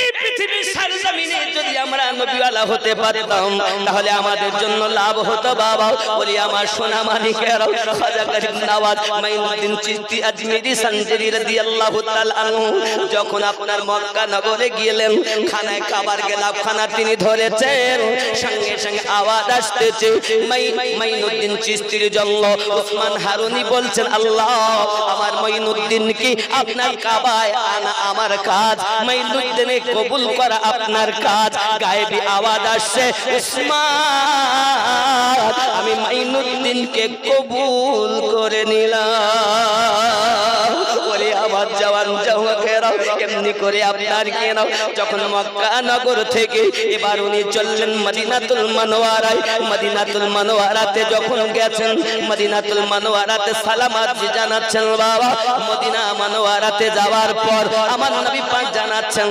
এই পৃথিবীর সরজমিনে যদি আমরা নবীওয়ালা হতে পারতাম তাহলে আমাদের জন্য লাভ হতো বাবা। বলি আমার সোনা মানিকেরা, খাজা গরিব নওয়াজ মাইনুদ্দিন চিশতি আজমিরি সঞ্জরি রাদিয়াল্লাহু তাআলা আনহু যখন আপনার মক্কা নগরে গেলেন, খানায় কাবার গেলাফখানা তিনি ধরেছেন, সঙ্গে সঙ্গে আওয়াজ আসতেছে মাইনুদ্দিন চিশতির জন্য। ওসমান হারুনি বলছেন, আল্লাহ আমার মাইনুদ্দিন কি আপনার কাবায় আনা আমার কাজ, মাইনুদ্দিনে কবুল করা আপনার কাজ। গায়েবী আওয়াজ আসছে, ওসমান আমি মাইনুদ্দিনকে কবুল করে নিলাম। ওরে আমার জওয়ান যুবকেরা, এমনি করে আপনার কেন যখন মক্কা নগর থেকে এবার উনি চললেন মদিনাতুল মুনাওয়ারায়। মদিনাতুল মুনাওয়ারাতে যখন গেছেন, মদিনাতুল মুনাওয়ারাতে সালামাত জানাচ্ছেন বাবা। মদিনা মুনাওয়ারাতে যাওয়ার পর আমার নবী পাক জানাচ্ছেন